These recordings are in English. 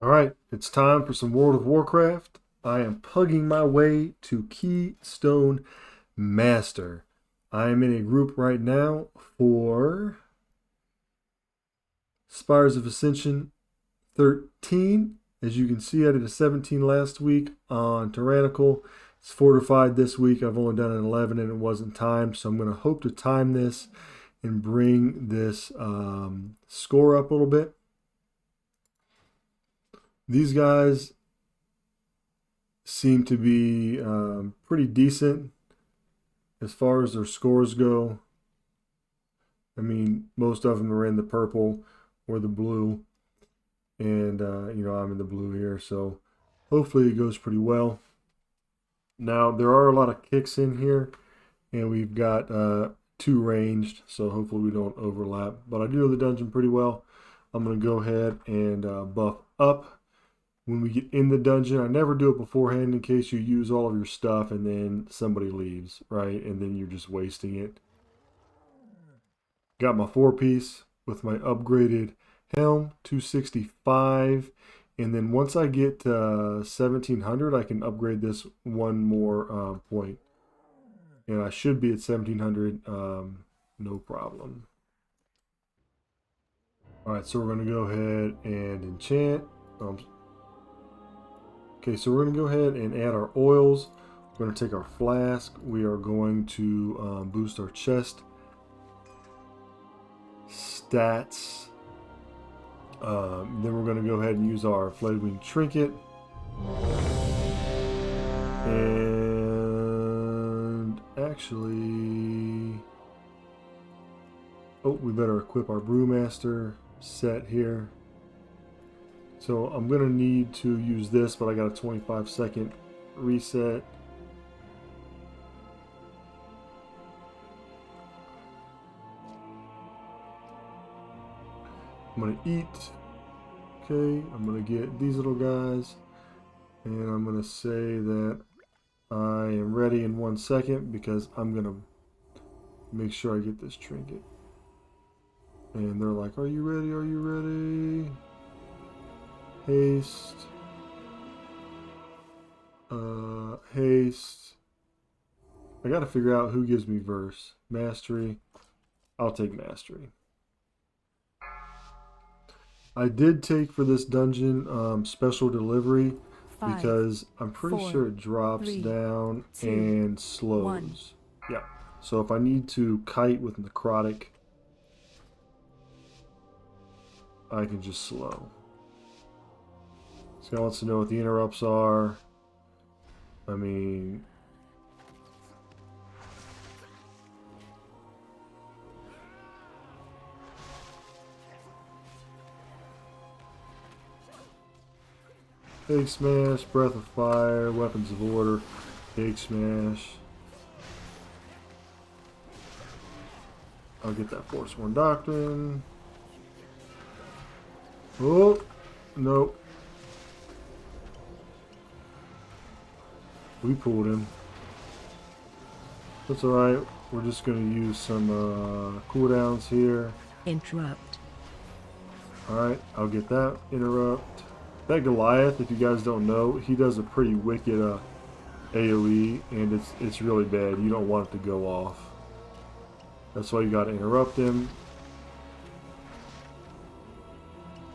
Alright, it's time for some World of Warcraft. I am pugging my way to Keystone Master. I am in a group right now for Spires of Ascension 13. As you can see, I did a 17 last week on Tyrannical. It's fortified this week. I've only done an 11 and it wasn't timed, so I'm going to hope to time this and bring this score up a little bit. These guys seem to be pretty decent as far as their scores go. I mean, most of them are in the purple or the blue, and I'm in the blue here, so hopefully it goes pretty well. Now, there are a lot of kicks in here, and we've got 2 ranged, so hopefully we don't overlap. But I do know the dungeon pretty well. I'm going to go ahead and buff up when we get in the dungeon. I never do it beforehand in case you use all of your stuff and then somebody leaves, right? And then you're just wasting it. Got my 4-piece with my upgraded helm, 265. And then once I get to 1700, I can upgrade this one more point. And I should be at 1700, no problem. Alright, so we're going to go ahead and enchant. Okay, so we're going to go ahead and add our oils. We're going to take our flask. We are going to boost our chest stats. Then we're going to go ahead and use our flaming trinket. And actually, we better equip our Brewmaster set here. So I'm going to need to use this, but I got a 25-second reset. I'm going to eat. Okay, I'm going to get these little guys. And I'm going to say that I am ready in 1 second because I'm going to make sure I get this trinket. And they're like, are you ready? Are you ready? Haste. Haste. I gotta figure out who gives me verse. Mastery. I'll take mastery. I did take for this dungeon special delivery because I'm pretty sure it drops down and slows. 1. Yeah. So if I need to kite with necrotic, I can just slow. This guy wants to know what the interrupts are. I mean, Cake Smash, Breath of Fire, Weapons of Order, Cake Smash. I'll get that Forsworn Doctrine. Oh, nope. We pulled him. That's alright. We're just going to use some cooldowns here. Interrupt. Alright, I'll get that. Interrupt. That Goliath, if you guys don't know, he does a pretty wicked AoE, and it's really bad. You don't want it to go off. That's why you got to interrupt him.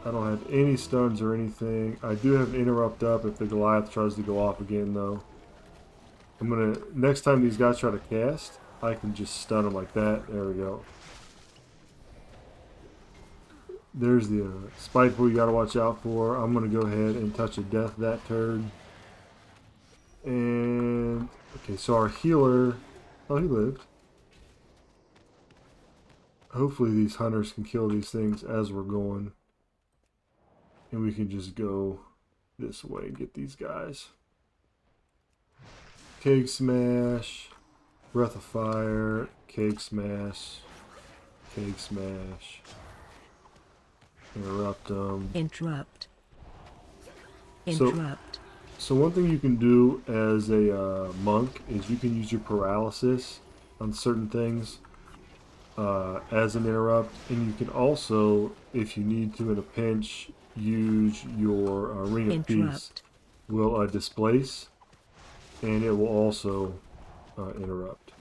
I don't have any stuns or anything. I do have interrupt up if the Goliath tries to go off again, though. I'm gonna, next time these guys try to cast, I can just stun them like that. There we go. There's the Spiteful you gotta watch out for. I'm gonna go ahead and touch a death that turd. And, okay, so our healer, oh, he lived. Hopefully these hunters can kill these things as we're going. And we can just go this way and get these guys. Cake Smash, Breath of Fire, Cake Smash, Cake Smash. Interrupt them. Interrupt. Interrupt. So one thing you can do as a monk is you can use your paralysis on certain things as an interrupt, and you can also, if you need to in a pinch, use your Ring of Peace will displace, and it will also interrupt.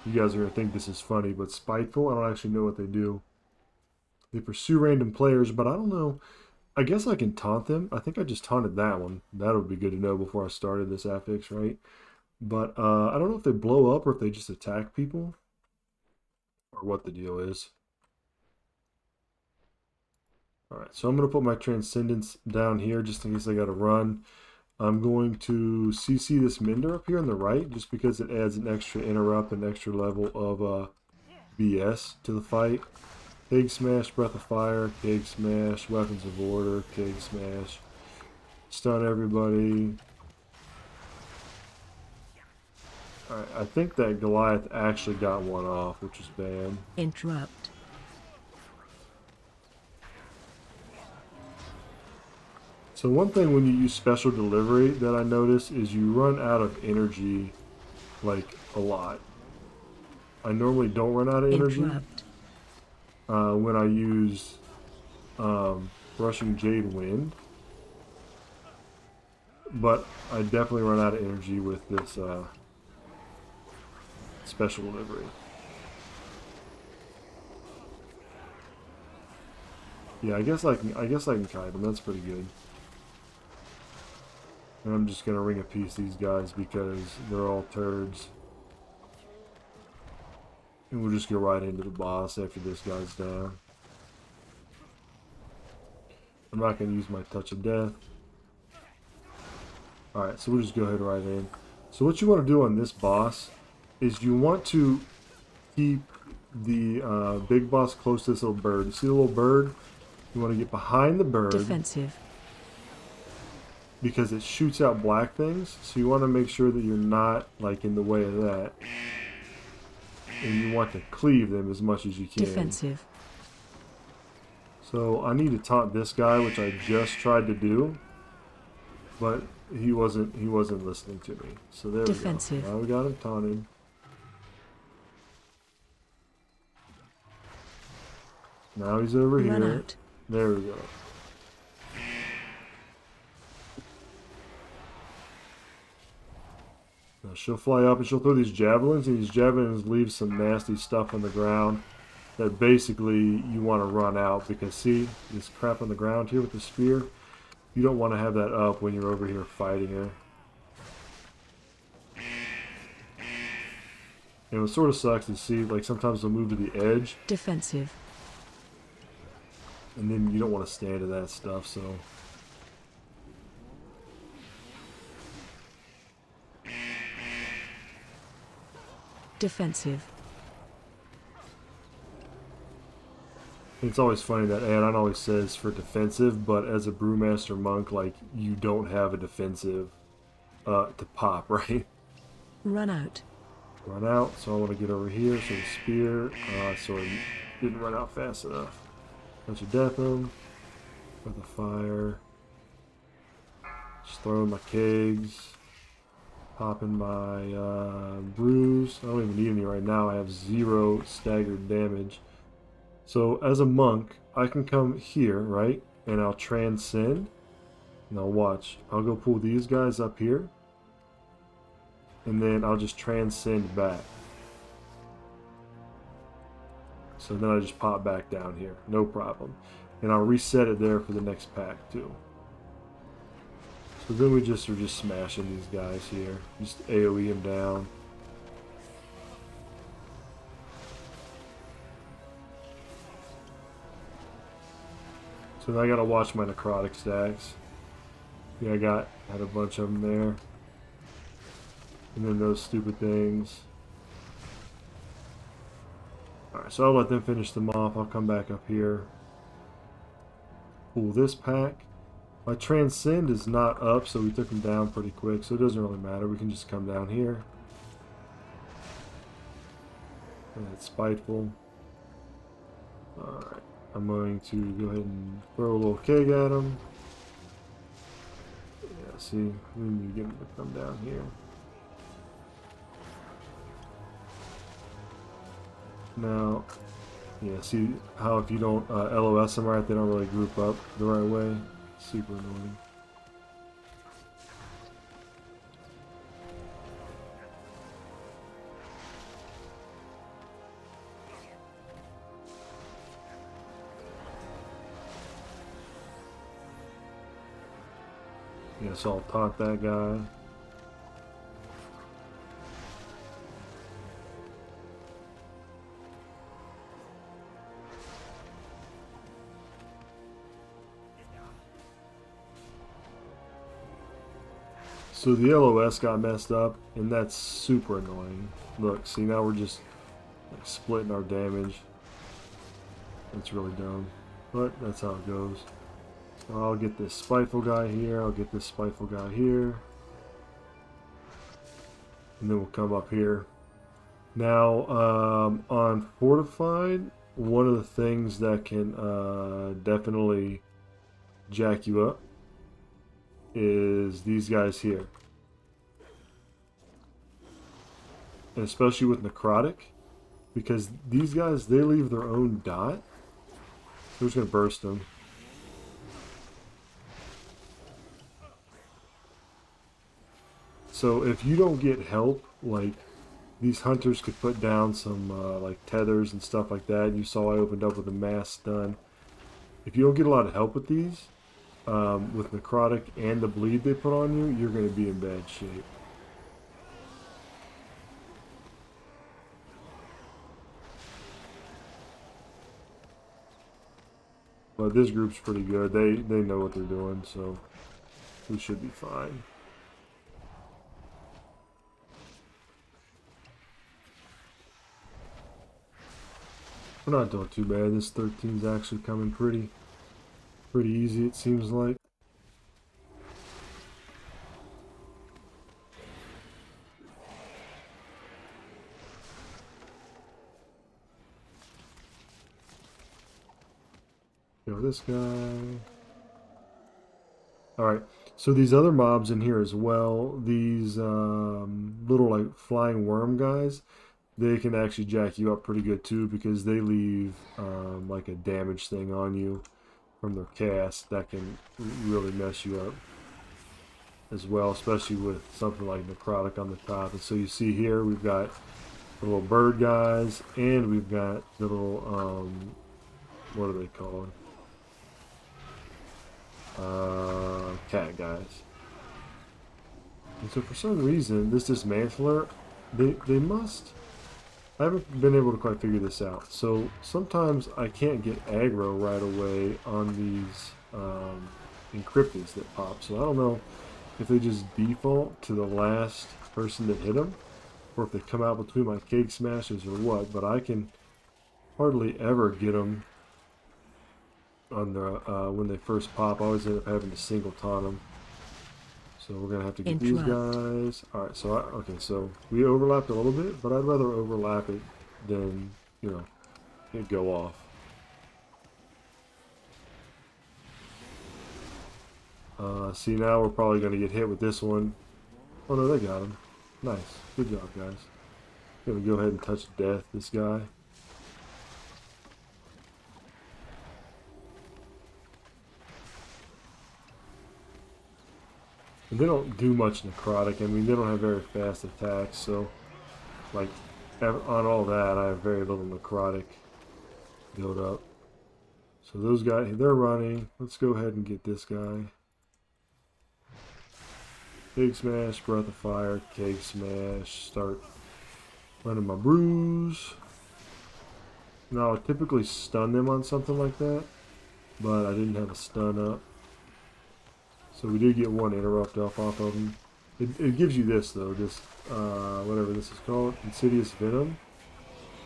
You guys are going to think this is funny, but Spiteful, I don't actually know what they do. They pursue random players, but I don't know. I guess I can taunt them. I think I just taunted that one. That would be good to know before I started this affix, right? But I don't know if they blow up or if they just attack people. Or what the deal is. Alright, so I'm going to put my Transcendence down here just in case I got to run. I'm going to CC this Minder up here on the right just because it adds an extra interrupt, an extra level of BS to the fight. Keg Smash, Breath of Fire, Keg Smash, Weapons of Order, Keg Smash. Stun everybody. Alright, I think that Goliath actually got one off, which is bad. Interrupt. So one thing when you use Special Delivery that I notice is you run out of energy, like, a lot. I normally don't run out of energy. Interrupt. When I use Rushing Jade Wind. But I definitely run out of energy with this Special Delivery. Yeah, I guess I can kite them. That's pretty good. And I'm just gonna Ring of Peace these guys because they're all turds. And we'll just go right into the boss after this guy's down. I'm not gonna use my Touch of Death. Alright, so we'll just go ahead right in. So what you want to do on this boss is you want to keep the big boss close to this little bird. You see the little bird? You want to get behind the bird. Defensive. Because it shoots out black things, so you want to make sure that you're not like in the way of that. And you want to cleave them as much as you can. Defensive. So I need to taunt this guy, which I just tried to do, but he wasn't listening to me. So there Defensive. we go. Now we got him taunted. Now he's over Run here. out. There we go. Now she'll fly up and she'll throw these javelins, and these javelins leave some nasty stuff on the ground that basically you want to run out, because see this crap on the ground here with the spear? You don't want to have that up when you're over here fighting her. And what sort of sucks to see, like sometimes they'll move to the edge. Defensive. And then you don't want to stand to that stuff, so. Defensive. It's always funny that Anon always says for defensive, but as a Brewmaster monk, like, you don't have a defensive to pop, right? Run out. Run out, so I want to get over here, so the spear, so I didn't run out fast enough. Bunch of death him, with the fire, just throwing my kegs, popping my brews. I don't even need any right now, I have 0 staggered damage. So as a monk, I can come here, right, and I'll transcend. Now watch, I'll go pull these guys up here, and then I'll just transcend back. So then I just pop back down here, no problem. And I'll reset it there for the next pack too. So then we just are just smashing these guys here, just AoE them down. So then I gotta watch my necrotic stacks. Yeah, I had a bunch of them there. And then those stupid things. Alright, so I'll let them finish them off. I'll come back up here. Pull this pack. My transcend is not up, so we took them down pretty quick, so it doesn't really matter. We can just come down here. And it's spiteful. Alright, I'm going to go ahead and throw a little keg at him. see, we need to get him to come down here. Now, yeah, see how if you don't LOS them right, they don't really group up the right way. Super annoying. Yeah, so I'll taunt that guy. So the LOS got messed up, and that's super annoying. Look, see, now we're just like splitting our damage. That's really dumb, but that's how it goes. So I'll get this spiteful guy here, I'll get this spiteful guy here, and then we'll come up here. Now, on Fortified, one of the things that can definitely jack you up is these guys here. And especially with Necrotic, because these guys, they leave their own dot. We're just going to burst them. So if you don't get help, like these hunters could put down some like tethers and stuff like that. You saw I opened up with a mass stun. If you don't get a lot of help with these, with Necrotic and the bleed they put on you, you're going to be in bad shape. But this group's pretty good. They know what they're doing, so we should be fine. We're not doing too bad. This 13's actually coming pretty easy, it seems like. Kill this guy. Alright, so these other mobs in here as well, these little like flying worm guys, they can actually jack you up pretty good too, because they leave like a damage thing on you from their cast that can really mess you up as well, especially with something like Necrotic on the top. And so you see here we've got the little bird guys, and we've got the little what are they called? Cat guys. And so for some reason, this dismantler, they must. I haven't been able to quite figure this out. So sometimes I can't get aggro right away on these encrypteds that pop. So I don't know if they just default to the last person that hit them, or if they come out between my cake smashes or what. But I can hardly ever get them on the when they first pop. I always end up having to single taunt them. So we're gonna have to get these guys. All right, so okay, so we overlapped a little bit, but I'd rather overlap it than, you know, it go off. See, now we're probably gonna get hit with this one. Oh no, they got him. Nice, good job, guys. Gonna go ahead and touch death this guy. And they don't do much necrotic. I mean, they don't have very fast attacks, so like on all that, I have very little necrotic build up. So those guys, they're running. Let's go ahead and get this guy. Cake smash, breath of fire, cake smash. Start running my brews. Now I typically stun them on something like that, but I didn't have a stun up. So we did get one interrupt off of them. It gives you this though, this whatever this is called, Insidious Venom,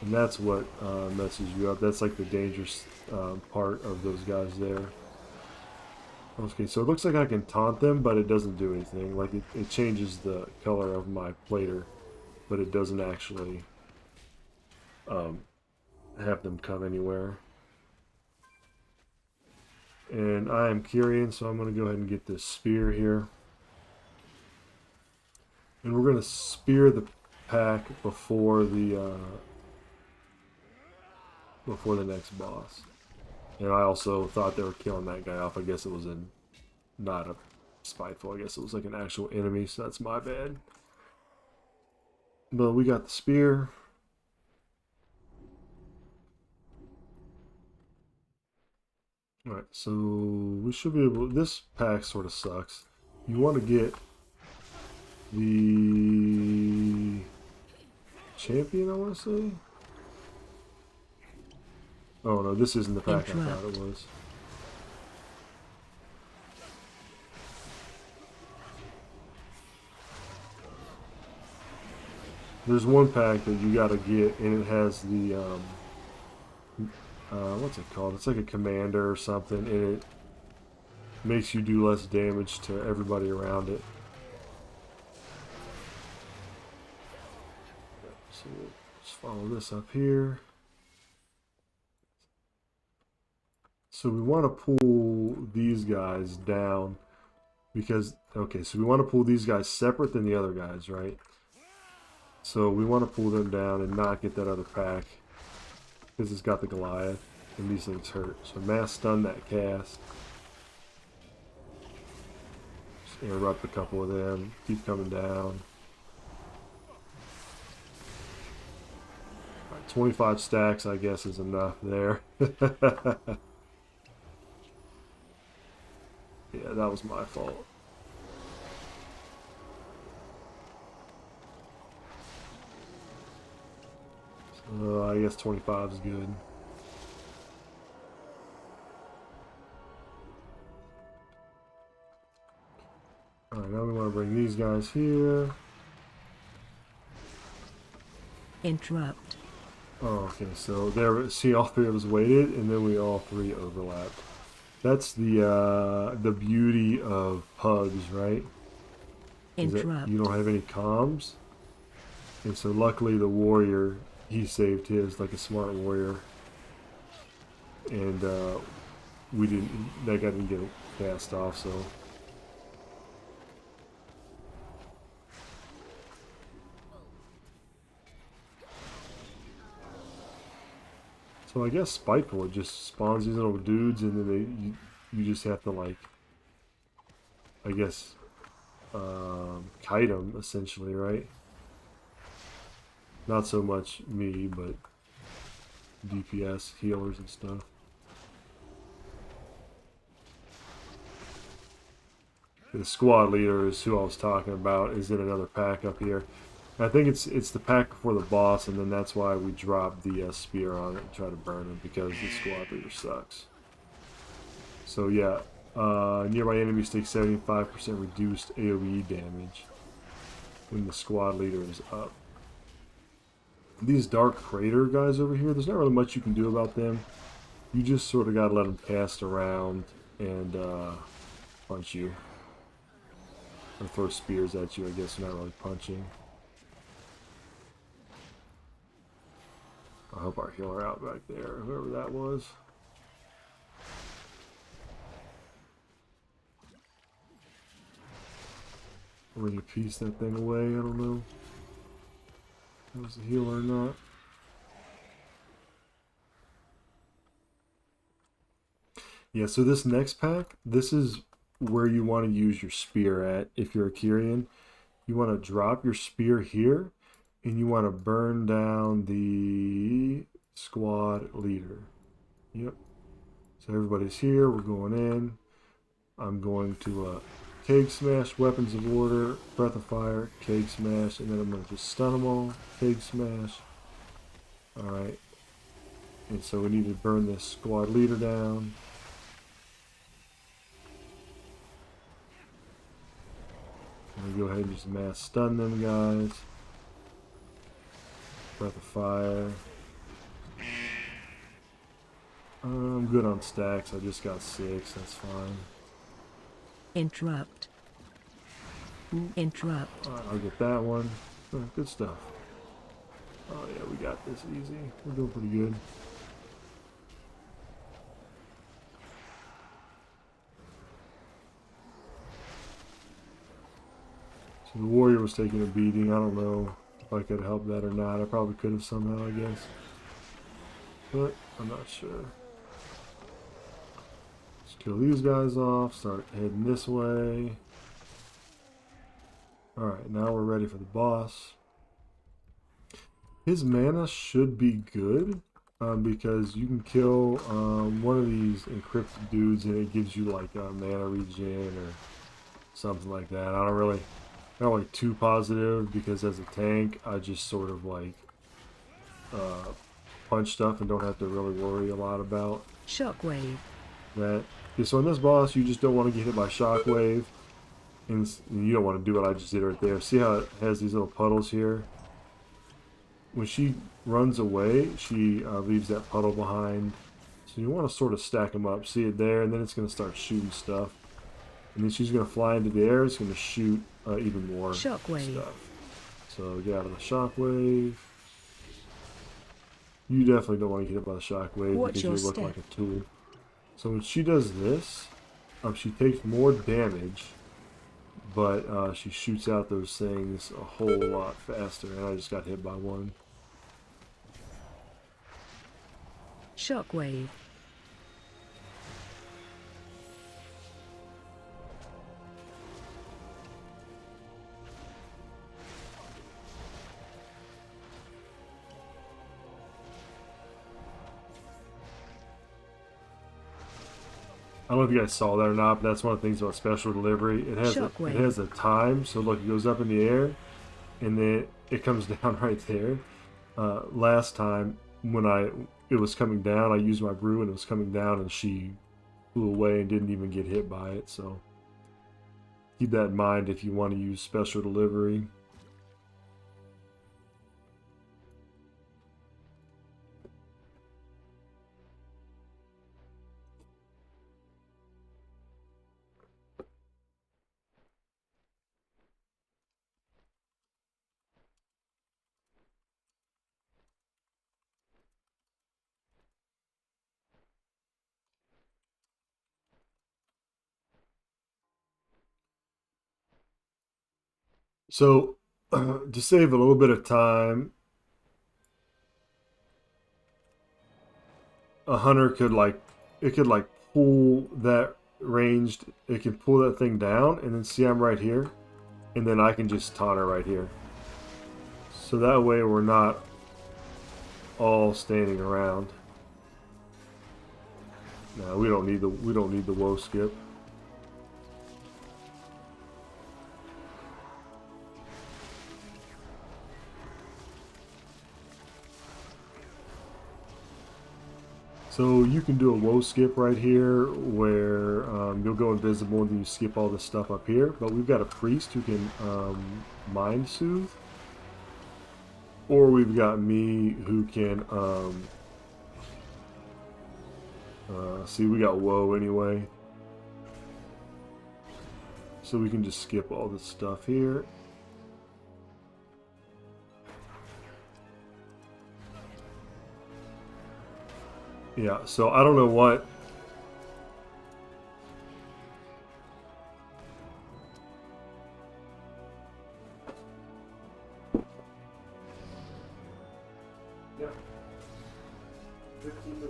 and that's what messes you up. That's like the dangerous part of those guys there. Okay, so it looks like I can taunt them, but it doesn't do anything. Like it changes the color of my plater, but it doesn't actually have them come anywhere. And I am Kyrian, so I'm going to go ahead and get this spear here. And we're gonna spear the pack before the next boss. And I also thought they were killing that guy off. I guess it was not a spiteful. I guess it was like an actual enemy, so that's my bad. But we got the spear. Alright, so we should be able... This pack sort of sucks. You want to get the champion, I want to say? Oh no, this isn't the pack I thought it was. There's one pack that you gotta get, and it has the, what's it called? It's like a commander or something, and it makes you do less damage to everybody around it. So let's follow this up here. So we want to pull these guys down because, okay, so we want to pull these guys separate than the other guys, right? So we want to pull them down and not get that other pack because it's got the Goliath and these things hurt. So mass stun that cast. Just interrupt a couple of them. Keep coming down. Right, 25 stacks, I guess, is enough there. Yeah, that was my fault. So I guess 25 is good. Alright, now we want to bring these guys here. Interrupt. Oh, okay, so there, see, all three of us waited, and then we all three overlapped. That's the beauty of pugs, right? Is that Interrupt. you don't have any comms, and so luckily the warrior, he saved his like a smart warrior, and we didn't. That guy didn't get cast off, so. So I guess Spiteful, it just spawns these little dudes, and then you just have to, like, I guess, kite them, essentially, right? Not so much me, but DPS, healers and stuff. The squad leader is who I was talking about, is in another pack up here. I think it's the pack before the boss, and then that's why we dropped the spear on it and try to burn him, because the squad leader sucks. So yeah, nearby enemies take 75% reduced AoE damage when the squad leader is up. These Dark Crater guys over here, there's not really much you can do about them. You just sort of gotta let them cast around and punch you. Or throw spears at you, I guess, not really punching. I hope our healer out back there, whoever that was. Or you piece that thing away, I don't know. If it was a healer or not. Yeah, so this next pack, this is where you want to use your spear at if you're a Kyrian. You want to drop your spear here, and you want to burn down the squad leader. Yep. So everybody's here. We're going in. I'm going to Cake Smash, Weapons of Order, Breath of Fire, Cake Smash, and then I'm going to just stun them all. Cake Smash. Alright. And so we need to burn this squad leader down. I'm going to go ahead and just mass stun them guys. Breath of Fire. I'm good on stacks. I just got 6. That's fine. Interrupt. Interrupt. Alright, I'll get that one. Oh, good stuff. Oh yeah, we got this easy. We're doing pretty good. So the warrior was taking a beating. I don't know if I could help that or not. I probably could have somehow, I guess. But I'm not sure. Let's kill these guys off. Start heading this way. Alright, now we're ready for the boss. His mana should be good. Because you can kill one of these encrypted dudes and it gives you like a mana regen or something like that. I don't really, not like too positive because as a tank, I just sort of like punch stuff and don't have to really worry a lot about Shockwave. that. Okay, so on this boss, you just don't want to get hit by shockwave, and you don't want to do what I just did right there. See how it has these little puddles here? When she runs away, she leaves that puddle behind. So you want to sort of stack them up. See it there, and then it's going to start shooting stuff. And then she's going to fly into the air. It's going to shoot even more Shockwave. stuff. So get out of the shockwave. You definitely don't want to get hit by the shockwave because you look like a tool. So when she does this, she takes more damage, but she shoots out those things a whole lot faster. And I just got hit by one. Shockwave. I don't know if you guys saw that or not, but that's one of the things about special delivery. It has a time, so look, it goes up in the air, and then it comes down right there. Last time when it was coming down, I used my brew and it was coming down, and she flew away and didn't even get hit by it. So keep that in mind if you want to use special delivery. So to save a little bit of time, a hunter could like pull that ranged. It can pull that thing down, and then see I'm right here, and then I can just taunt her right here. So that way we're not all standing around. No, we don't need the woe skip. So you can do a woe skip right here where you'll go invisible and then you skip all this stuff up here. But we've got a priest who can mind soothe. Or we've got me who can see, we got woe anyway. So we can just skip all this stuff here. Yeah, so I don't know what. Yeah. 15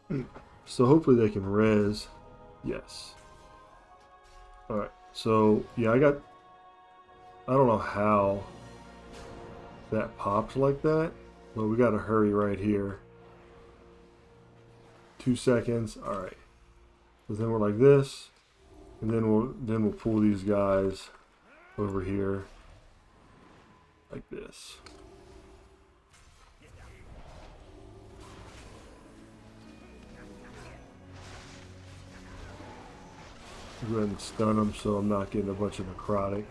minutes. So hopefully they can res. Yes. Alright, so yeah, I don't know how that popped like that, but we gotta hurry right here. 2 seconds. Alright. So then we're like this, and then we'll pull these guys over here like this. Go ahead and stun them so I'm not getting a bunch of necrotic.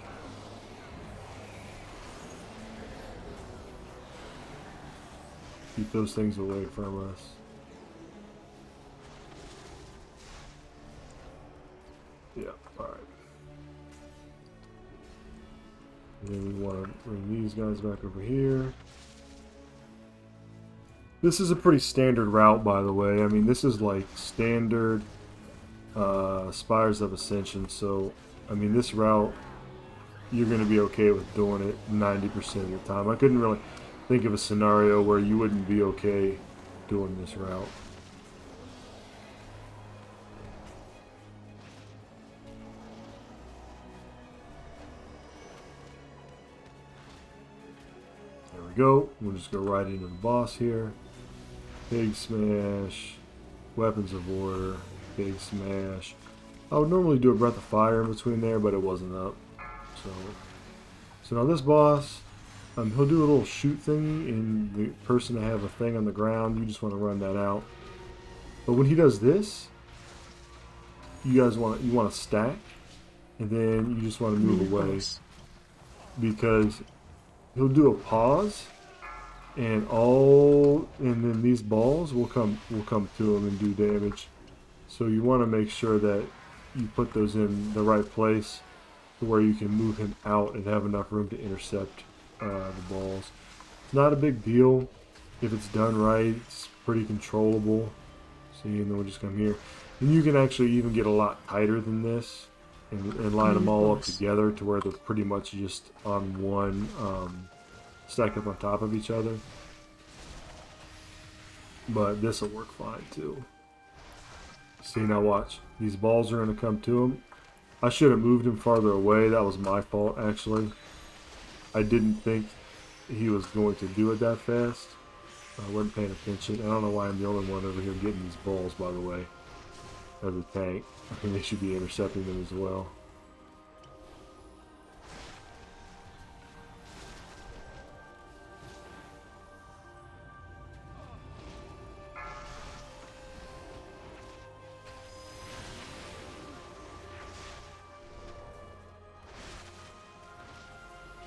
Keep those things away from us. Yeah, alright. And then we want to bring these guys back over here. This is a pretty standard route, by the way. I mean, this is like standard Spires of Ascension. So, I mean, this route, you're going to be okay with doing it 90% of the time. I couldn't really think of a scenario where you wouldn't be okay doing this route. There we go. We'll just go right into the boss here. Big smash. Weapons of order. Big smash. I would normally do a breath of fire in between there, but it wasn't up. So now this boss, he'll do a little shoot thingy, and the person to have a thing on the ground, you just want to run that out. But when he does this, you want to stack, and then you just want to move away, because he'll do a pause, and then these balls will come to him and do damage. So you want to make sure that you put those in the right place to where you can move him out and have enough room to intercept the balls. It's not a big deal if it's done right. It's pretty controllable. See, and then we'll just come here. And you can actually even get a lot tighter than this and line them all up together to where they're pretty much just on one, stacked up on top of each other. But this will work fine too. See, now watch. These balls are going to come to him. I should have moved him farther away. That was my fault, actually. I didn't think he was going to do it that fast. I wasn't paying attention. I don't know why I'm the only one over here getting these balls, by the way, as a tank. I mean, they should be intercepting them as well.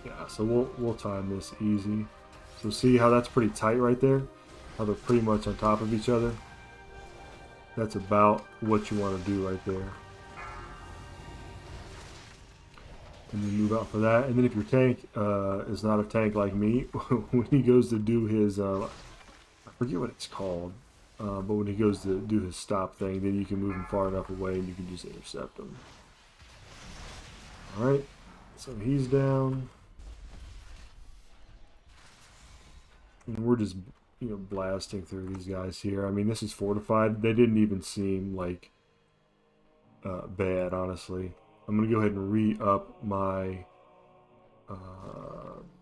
Yeah, so we'll time this easy. So see how that's pretty tight right there? How they're pretty much on top of each other? That's about what you want to do right there. And then move out for that. And then if your tank is not a tank like me, when he goes to do his, I forget what it's called, but when he goes to do his stop thing, then you can move him far enough away and you can just intercept him. Alright, so he's down. And we're just, blasting through these guys here. I mean, this is fortified. They didn't even seem like bad, honestly. I'm going to go ahead and re-up my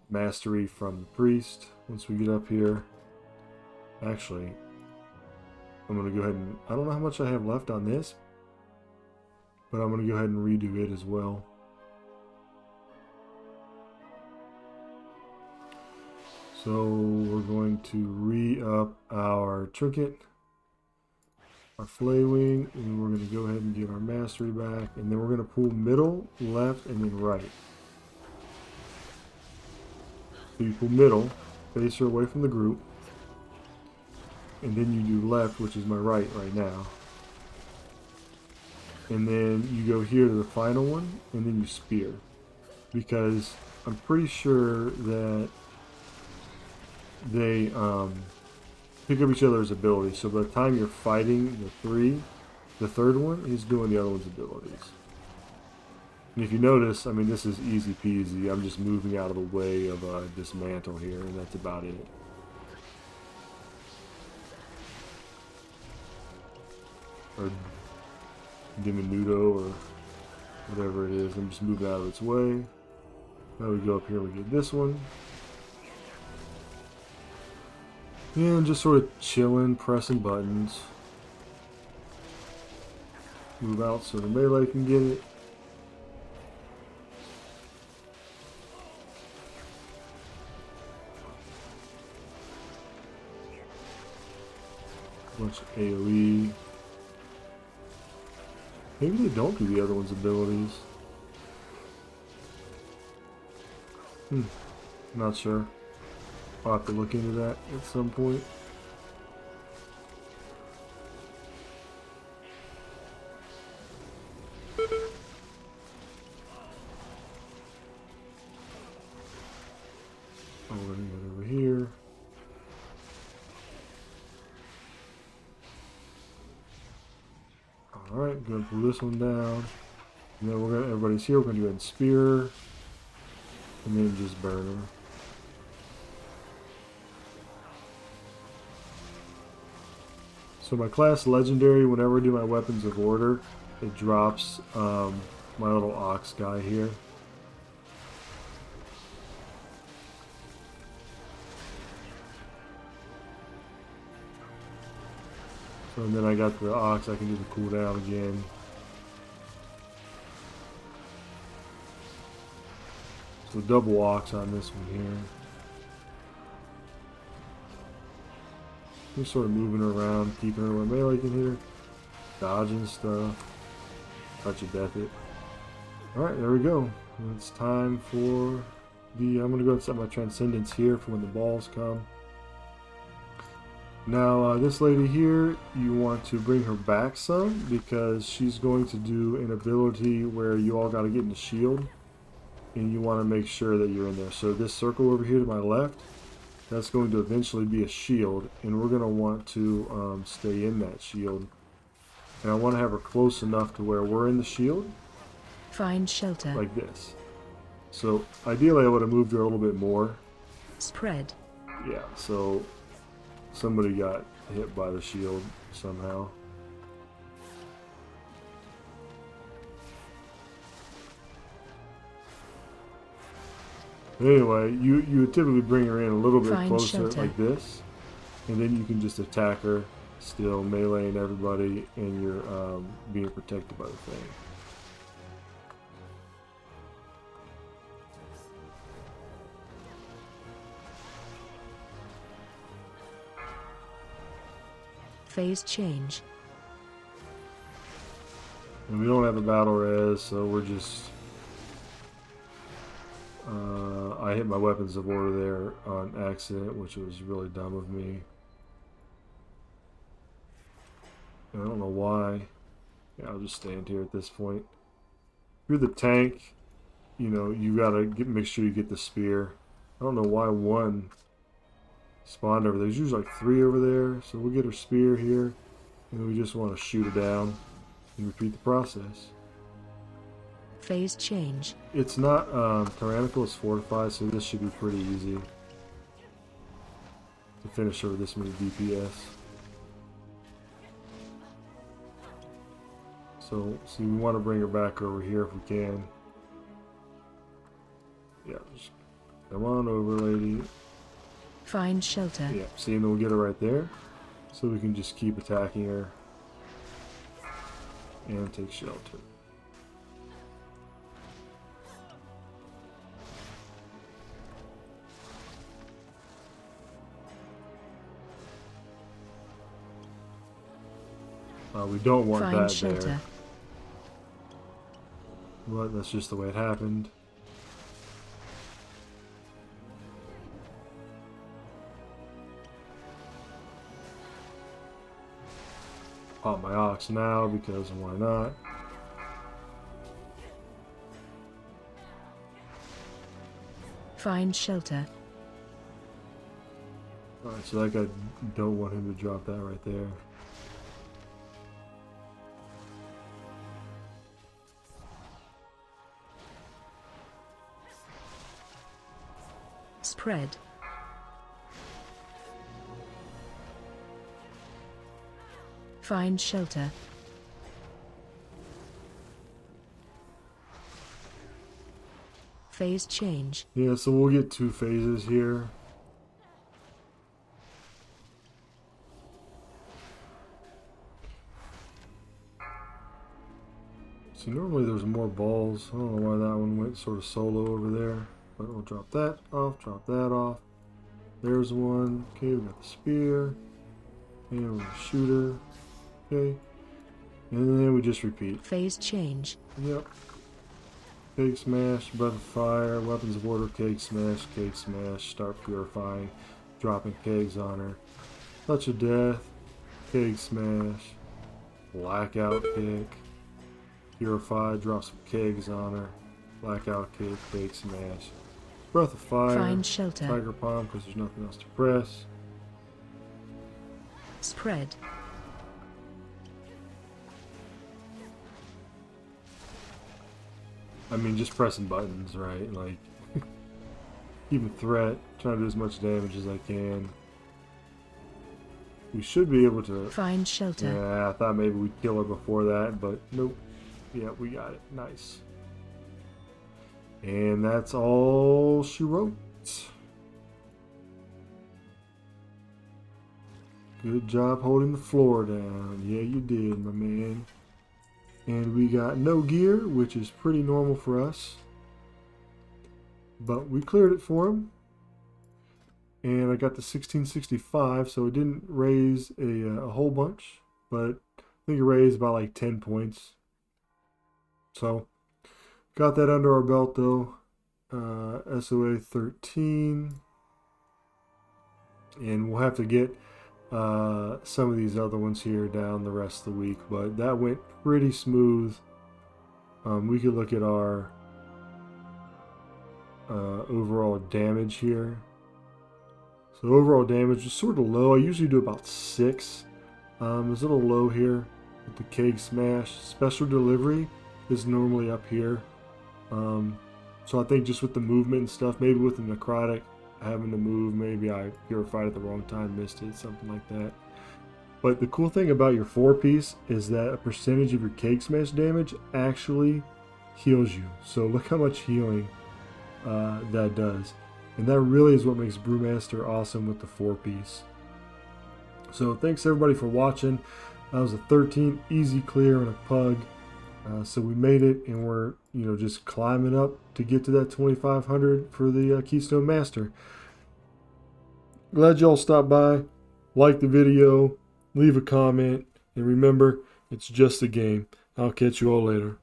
mastery from the priest once we get up here. Actually, I'm going to go ahead and... I don't know how much I have left on this, but I'm going to go ahead and redo it as well. So we're going to re-up our trinket, our flay wing, and we're going to go ahead and get our mastery back, and then we're going to pull middle, left, and then right. So you pull middle, face her away from the group, and then you do left, which is my right now. And then you go here to the final one, and then you spear. Because I'm pretty sure that they pick up each other's abilities. So by the time you're fighting the third one is doing the other one's abilities. And if you notice, I mean, this is easy peasy. I'm just moving out of the way of dismantle here, and that's about it. Or diminuto, or whatever it is. I'm just moving out of its way. Now we go up here and we get this one. Yeah, and just sort of chilling, pressing buttons. Move out so the melee can get it. Bunch of AoE. Maybe they don't do the other one's abilities. Not sure. I'll have to look into that at some point. Oh, we're gonna get over here. Alright, gonna pull this one down. And then we're gonna, everybody's here, we're gonna go ahead and spear. And then just burn her. So my class legendary, whenever I do my weapons of order, it drops my little ox guy here. So and then I got the ox, I can do the cooldown again. So double ox on this one here. Just sort of moving her around, keeping her where melee can hit her. Dodging stuff. Touch of death it. Alright, there we go. It's time for the... I'm going to go and set my transcendence here for when the balls come. Now, this lady here, you want to bring her back some because she's going to do an ability where you all got to get in the shield. And you want to make sure that you're in there. So this circle over here to my left, that's going to eventually be a shield, and we're going to want to stay in that shield. And I want to have her close enough to where we're in the shield. Find shelter. Like this. So ideally I would have moved her a little bit more. Spread. Yeah, so somebody got hit by the shield somehow. Anyway, you would typically bring her in a little bit closer shelter. like this, and then you can just attack her, still meleeing everybody, and you're being protected by the thing. Phase change. And we don't have a battle res, so we're just... I hit my weapons of order there on accident, which was really dumb of me. I don't know why. Yeah, I'll just stand here at this point. If you're the tank, you know, you gotta make sure you get the spear. I don't know why one spawned over there. There's usually like 3 over there, so we'll get her spear here, and then we just want to shoot her down and repeat the process. Phase change. It's not tyrannical, it's fortified, so this should be pretty easy to finish her with this many DPS. So, see, we want to bring her back over here if we can. Yeah, just come on over, lady. Find shelter. Yeah, see, and then we'll get her right there. So we can just keep attacking her and take shelter. We don't want Find that shelter. there. But that's just the way it happened. Pop my ox now because why not? Find shelter. Alright, so that guy, don't want him to drop that right there. Spread. Find shelter. Phase change. Yeah, so we'll get 2 phases here. See, normally there's more balls. I don't know why that one went sort of solo over there. But we'll drop that off, drop that off. There's one. Okay, we got the spear. And we'll shoot her. Okay. And then we just repeat. Phase change. Yep. Cake smash, breath of fire, weapons of order, cake smash, start purifying, dropping kegs on her. Touch of death, cake smash, blackout kick, purify, drop some kegs on her, blackout kick, cake smash. Breath of fire, Find shelter. tiger palm because there's nothing else to press. Spread. I mean, just pressing buttons, right? Like, even threat, trying to do as much damage as I can. We should be able to... Find shelter. Yeah, I thought maybe we'd kill her before that, but nope. Yeah, we got it. Nice. And that's all she wrote. Good job holding the floor down. Yeah, you did, my man. And we got no gear, which is pretty normal for us. But we cleared it for him. And I got the 1665, so it didn't raise a whole bunch. But I think it raised about like 10 points. So, got that under our belt though. SOA 13. And we'll have to get some of these other ones here down the rest of the week. But that went pretty smooth. We could look at our overall damage here. So overall damage is sort of low. I usually do about 6. It's a little low here with the Keg Smash. Special delivery is normally up here. So I think just with the movement and stuff, maybe with the necrotic having to move, maybe I purified at the wrong time, missed it, something like that. But the cool thing about your 4-piece is that a percentage of your Keg Smash damage actually heals you. So look how much healing that does. And that really is what makes Brewmaster awesome with the 4-piece. So thanks everybody for watching. That was a 13 easy clear on a pug. So we made it, and we're just climbing up to get to that 2500 for the Keystone Master. Glad y'all stopped by. Like the video, leave a comment, and remember, it's just a game. I'll catch you all later.